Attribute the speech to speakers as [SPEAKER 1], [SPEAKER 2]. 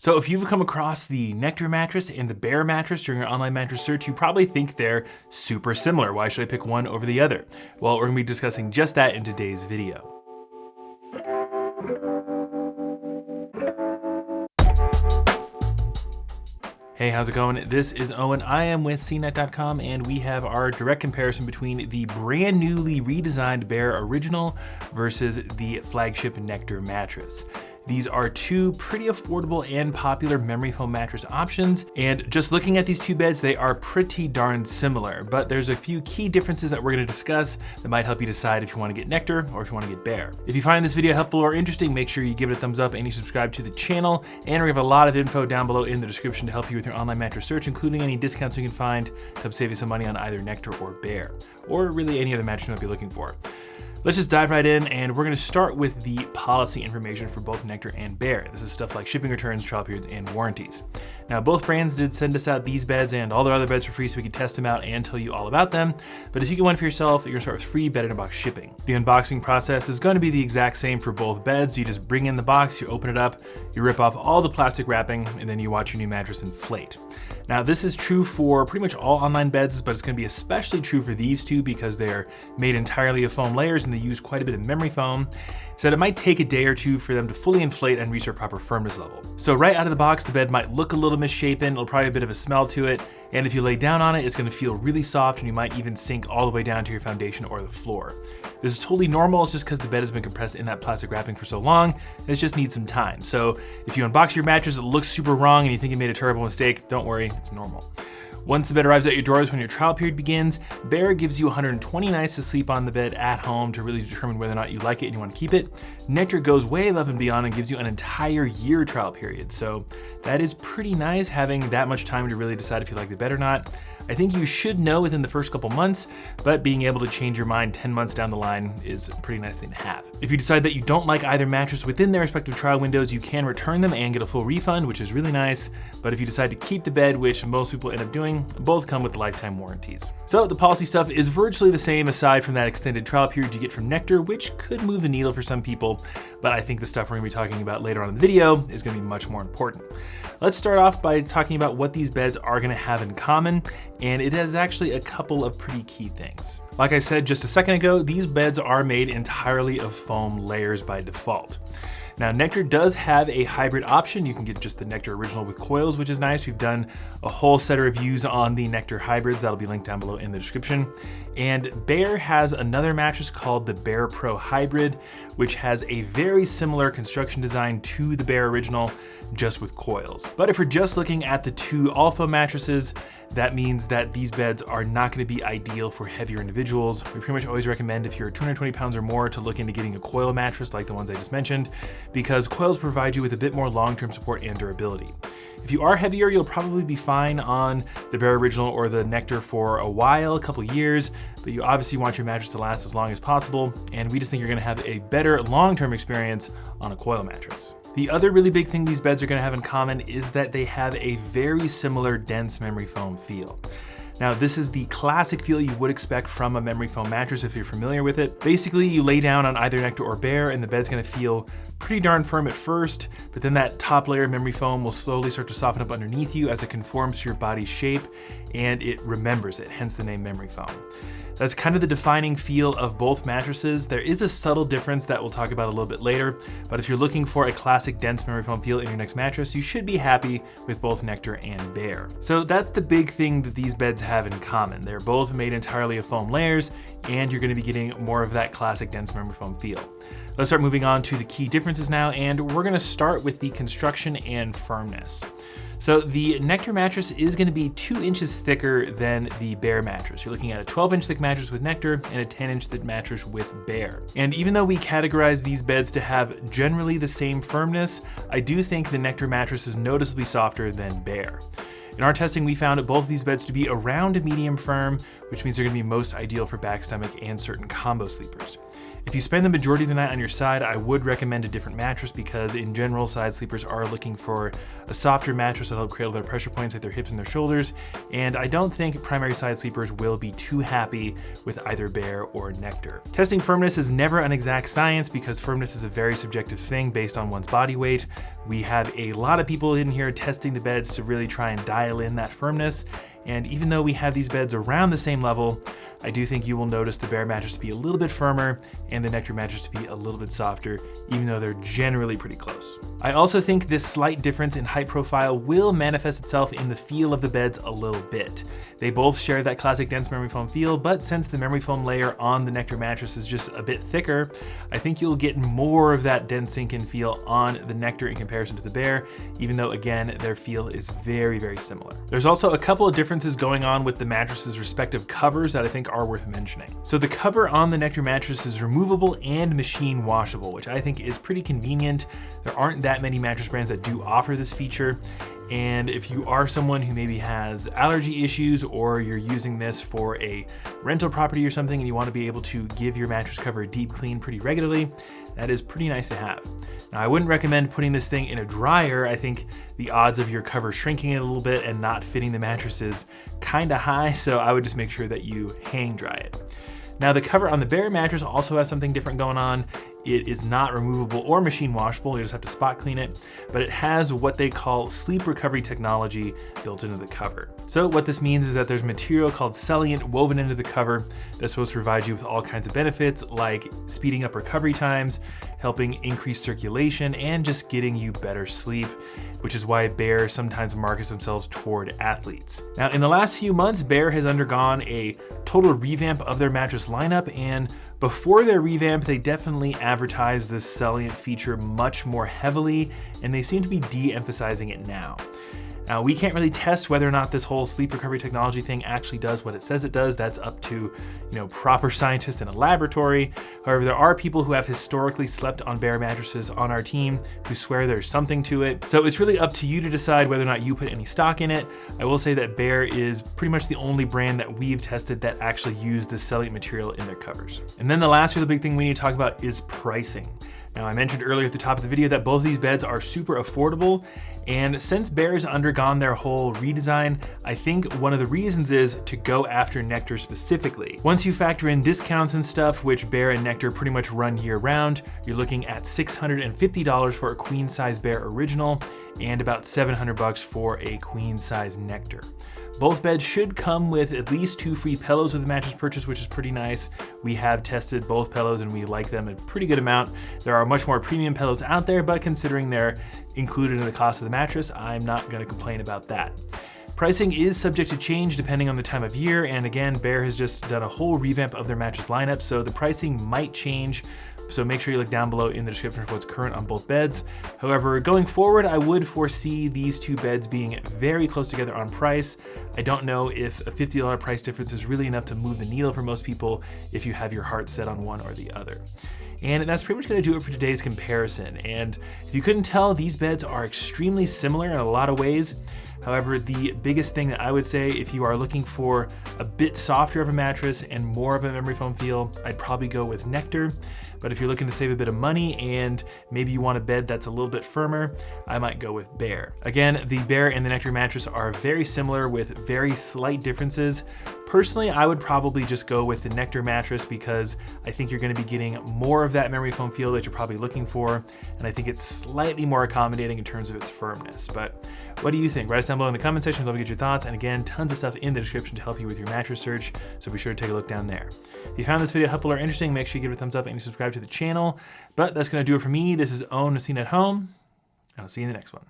[SPEAKER 1] So if you've come across the Nectar mattress and the Bear mattress during your online mattress search, you probably think they're super similar. Why should I pick one over the other? Well, we're gonna be discussing just that in today's video. Hey, how's it going? This is Owen. I am with CNET.com, and we have our direct comparison between the brand newly redesigned Bear Original versus the flagship Nectar mattress. These are two pretty affordable and popular memory foam mattress options, and just looking at these two beds, they are pretty darn similar, but there's a few key differences that we're gonna discuss that might help you decide if you wanna get Nectar or if you wanna get Bear. If you find this video helpful or interesting, make sure you give it a thumbs up and you subscribe to the channel, and we have a lot of info down below in the description to help you with your online mattress search, including any discounts you can find to help save you some money on either Nectar or Bear, or really any other mattress you might be looking for. Let's just dive right in, and we're gonna start with the policy information for both Nectar and Bear. This is stuff like shipping returns, trial periods, and warranties. Now, both brands did send us out these beds and all their other beds for free so we could test them out and tell you all about them. But if you get one for yourself, you're gonna start with free bed-in-a-box shipping. The unboxing process is gonna be the exact same for both beds. You just bring in the box, you open it up, you rip off all the plastic wrapping, and then you watch your new mattress inflate. Now, this is true for pretty much all online beds, but it's gonna be especially true for these two because they're made entirely of foam layers and they use quite a bit of memory foam, so that it might take a day or two for them to fully inflate and reach their proper firmness level. So right out of the box, the bed might look a little misshapen, it'll probably have a bit of a smell to it, and if you lay down on it, it's gonna feel really soft and you might even sink all the way down to your foundation or the floor. This is totally normal, it's just because the bed has been compressed in that plastic wrapping for so long, and it just needs some time. So if you unbox your mattress, it looks super wrong and you think you made a terrible mistake, don't worry, it's normal. Once the bed arrives at your doors when your trial period begins, Bear gives you 120 nights to sleep on the bed at home to really determine whether or not you like it and you want to keep it. Nectar goes way above and beyond and gives you an entire year trial period. So that is pretty nice, having that much time to really decide if you like the bed or not. I think you should know within the first couple months, but being able to change your mind 10 months down the line is a pretty nice thing to have. If you decide that you don't like either mattress within their respective trial windows, you can return them and get a full refund, which is really nice. But if you decide to keep the bed, which most people end up doing, both come with lifetime warranties. So the policy stuff is virtually the same aside from that extended trial period you get from Nectar, which could move the needle for some people, but I think the stuff we're gonna be talking about later on in the video is gonna be much more important. Let's start off by talking about what these beds are gonna have in common, and it has actually a couple of pretty key things. Like I said just a second ago, these beds are made entirely of foam layers by default. Now, Nectar does have a hybrid option. You can get just the Nectar Original with coils, which is nice. We've done a whole set of reviews on the Nectar hybrids. That'll be linked down below in the description. And Bear has another mattress called the Bear Pro Hybrid, which has a very similar construction design to the Bear Original, just with coils. But if we're just looking at the two all foam mattresses, that means that these beds are not gonna be ideal for heavier individuals. We pretty much always recommend if you're 220 pounds or more to look into getting a coil mattress like the ones I just mentioned, because coils provide you with a bit more long-term support and durability. If you are heavier, you'll probably be fine on the Bear Original or the Nectar for a while, a couple years, but you obviously want your mattress to last as long as possible, and we just think you're gonna have a better long-term experience on a coil mattress. The other really big thing these beds are gonna have in common is that they have a very similar dense memory foam feel. Now, this is the classic feel you would expect from a memory foam mattress if you're familiar with it. Basically, you lay down on either Nectar or Bear and the bed's gonna feel pretty darn firm at first, but then that top layer of memory foam will slowly start to soften up underneath you as it conforms to your body's shape and it remembers it, hence the name memory foam. That's kind of the defining feel of both mattresses. There is a subtle difference that we'll talk about a little bit later, but if you're looking for a classic dense memory foam feel in your next mattress, you should be happy with both Nectar and Bear. So that's the big thing that these beds have in common. They're both made entirely of foam layers, and you're gonna be getting more of that classic dense memory foam feel. Let's start moving on to the key differences now, and we're gonna start with the construction and firmness. So the Nectar mattress is gonna be 2 inches thicker than the Bear mattress. You're looking at a 12-inch thick mattress with Nectar and a 10-inch thick mattress with Bear. And even though we categorize these beds to have generally the same firmness, I do think the Nectar mattress is noticeably softer than Bear. In our testing, we found both of these beds to be around medium firm, which means they're gonna be most ideal for back, stomach, and certain combo sleepers. If you spend the majority of the night on your side, I would recommend a different mattress because in general, side sleepers are looking for a softer mattress that'll help cradle their pressure points like their hips and their shoulders. And I don't think primary side sleepers will be too happy with either Bear or Nectar. Testing firmness is never an exact science because firmness is a very subjective thing based on one's body weight. We have a lot of people in here testing the beds to really try and dial in that firmness. And even though we have these beds around the same level, I do think you will notice the Bear mattress to be a little bit firmer and the Nectar mattress to be a little bit softer, even though they're generally pretty close. I also think this slight difference in height profile will manifest itself in the feel of the beds a little bit. They both share that classic dense memory foam feel, but since the memory foam layer on the Nectar mattress is just a bit thicker, I think you'll get more of that dense sink-in feel on the Nectar in comparison to the Bear, even though again, their feel is very, very similar. There's also a couple of differences going on with the mattress's respective covers that I think are worth mentioning. So the cover on the Nectar mattress is removable and machine washable, which I think is pretty convenient. There aren't that many mattress brands that do offer this feature. And if you are someone who maybe has allergy issues or you're using this for a rental property or something and you want to be able to give your mattress cover a deep clean pretty regularly, that is pretty nice to have. Now, I wouldn't recommend putting this thing in a dryer. I think the odds of your cover shrinking it a little bit and not fitting the mattress is kind of high, so I would just make sure that you hang dry it. Now, the cover on the Bear mattress also has something different going on. It is not removable or machine washable, you just have to spot clean it, but it has what they call sleep recovery technology built into the cover. So what this means is that there's material called Celliant woven into the cover that's supposed to provide you with all kinds of benefits like speeding up recovery times, helping increase circulation, and just getting you better sleep, which is why Bear sometimes markets themselves toward athletes. Now, in the last few months, Bear has undergone a total revamp of their mattress lineup, and before their revamp, they definitely advertised this Celliant feature much more heavily, and they seem to be de-emphasizing it now. Now, we can't really test whether or not this whole sleep recovery technology thing actually does what it says it does. That's up to, proper scientists in a laboratory. However, there are people who have historically slept on Bear mattresses on our team who swear there's something to it. So it's really up to you to decide whether or not you put any stock in it. I will say that Bear is pretty much the only brand that we've tested that actually used this Celliant material in their covers. And then the last really big thing we need to talk about is pricing. Now, I mentioned earlier at the top of the video that both of these beds are super affordable, and since Bear has undergone their whole redesign, I think one of the reasons is to go after Nectar specifically. Once you factor in discounts and stuff, which Bear and Nectar pretty much run year round, you're looking at $650 for a queen size Bear original and about $700 for a queen size Nectar. Both beds should come with at least 2 free pillows with the mattress purchase, which is pretty nice. We have tested both pillows and we like them a pretty good amount. There are much more premium pillows out there, but considering they're included in the cost of the mattress, I'm not gonna complain about that. Pricing is subject to change depending on the time of year, and again, Bear has just done a whole revamp of their mattress lineup, so the pricing might change. So make sure you look down below in the description for what's current on both beds. However, going forward, I would foresee these two beds being very close together on price. I don't know if a $50 price difference is really enough to move the needle for most people if you have your heart set on one or the other. And that's pretty much gonna do it for today's comparison. And if you couldn't tell, these beds are extremely similar in a lot of ways. However, the biggest thing that I would say, if you are looking for a bit softer of a mattress and more of a memory foam feel, I'd probably go with Nectar. But if you're looking to save a bit of money and maybe you want a bed that's a little bit firmer, I might go with Bear. Again, the Bear and the Nectar mattress are very similar with very slight differences. Personally, I would probably just go with the Nectar mattress because I think you're gonna be getting more of that memory foam feel that you're probably looking for, and I think it's slightly more accommodating in terms of its firmness. But what do you think? Write us down below in the comment section, I'd love to get your thoughts, and again, tons of stuff in the description to help you with your mattress search, so be sure to take a look down there. If you found this video helpful or interesting, make sure you give it a thumbs up and subscribe to the channel. But that's gonna do it for me. This is Owen with Scene at Home, and I'll see you in the next one.